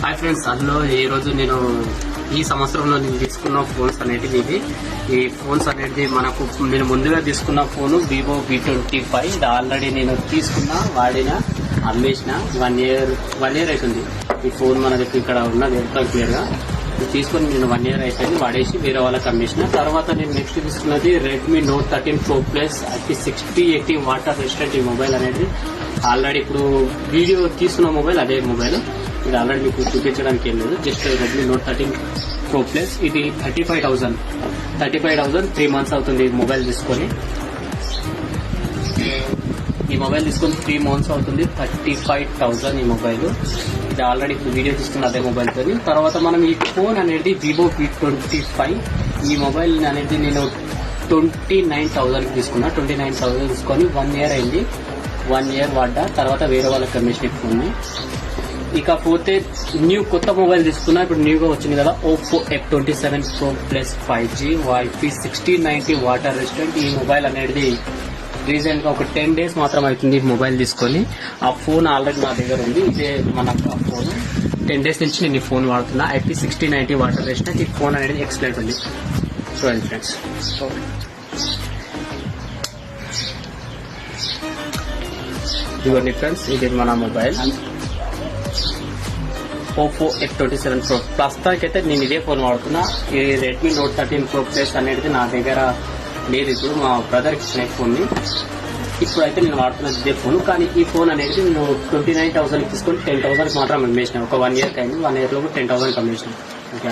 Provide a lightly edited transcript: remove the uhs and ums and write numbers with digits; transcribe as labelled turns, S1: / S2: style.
S1: Hi friends, అందులో ఈ రోజు నేను ఈ సంవత్సరంలో నేను తీసుకున్న ఫోన్స్ అనేటివి ఈ ఫోన్స్ అనేది మనకు నేను ముందుగా తీసుకున్న ఫోన్ వివో V25. ఇది ఆల్రెడీ నేను తీసుకున్నా, వాడిన, అమ్మేసిన 1 year అవుతుంది. ఈ ఫోన్ మన దగ్గర ఇక్కడ ఉన్నది ఎంత క్లియర్ గా తీసుకొని నేను 1 year అయిపోయింది వాడేసి వేరే వాళ్ళకి అమ్మేసిన. తర్వాత నేను నెక్స్ట్ తీసుకున్నది Redmi Note 13 Pro Plus IP6080 water resistant. ఈ మొబైల్ అనేది ఆల్రెడీ ఇప్పుడు వీడియో తీసుకున్న మొబైల్ అదే మొబైల్. ఇది ఆల్రెడీ మీకు చూపించడానికి ఏం లేదు, just Redmi Note 13 Pro Plus. ఇది 35,000 3 months అవుతుంది ఈ మొబైల్ తీసుకొని. ఈ మొబైల్ తీసుకొని 3 months అవుతుంది. 35,000 ఈ మొబైల్. ఇది ఆల్రెడీ ఇప్పుడు వీడియో తీసుకున్న అదే మొబైల్ తోని. తర్వాత మనం ఈ ఫోన్ అనేది వివో V25. ఈ మొబైల్ అనేది నేను 29,000 తీసుకున్నా. 29,000 తీసుకొని 1 year అయింది. 1 year వాడ్డా. తర్వాత వేరే వాళ్ళకి కమిషన్ ఫోన్. ఇకపోతే కొత్త మొబైల్ తీసుకున్నా. ఇప్పుడు న్యూగా వచ్చింది కదా, Oppo F27 Pro Plus 5G IP6090 water resistant. ఈ మొబైల్ అనేది రీసెంట్ గా ఒక 10 days మాత్రం అవుతుంది మొబైల్ తీసుకొని. ఆ ఫోన్ ఆల్రెడీ నా దగ్గర ఉంది. ఇదే మనకు ఆ ఫోన్ 10 days నుంచి నేను ఈ ఫోన్ వాడుతున్నా. IP6090 water resistant. ఈ ఫోన్ అనేది ఎక్సలెంట్ ఉంది. చూడండి ఫ్రెండ్స్, ఇదిగోండి ఫ్రెండ్స్, ఇది మన మొబైల్ Oppo F27 Pro. ప్రస్తుతానికైతే నేను ఇదే ఫోన్ వాడుతున్నా. ఈ Redmi Note 13 Pro Plus అనేది నా దగ్గర లేదు. ఇప్పుడు మా బ్రదర్ ఇచ్చిన ఫోన్ ని ఇప్పుడైతే నేను వాడుతున్నా ఇదే ఫోన్. కానీ ఈ ఫోన్ అనేది నేను 29,000 తీసుకొని 10,000 మాత్రం అమ్మేసిన. ఒక 1 year అయింది. 1 year లో 10,000 అమ్మేసిన. ఓకే.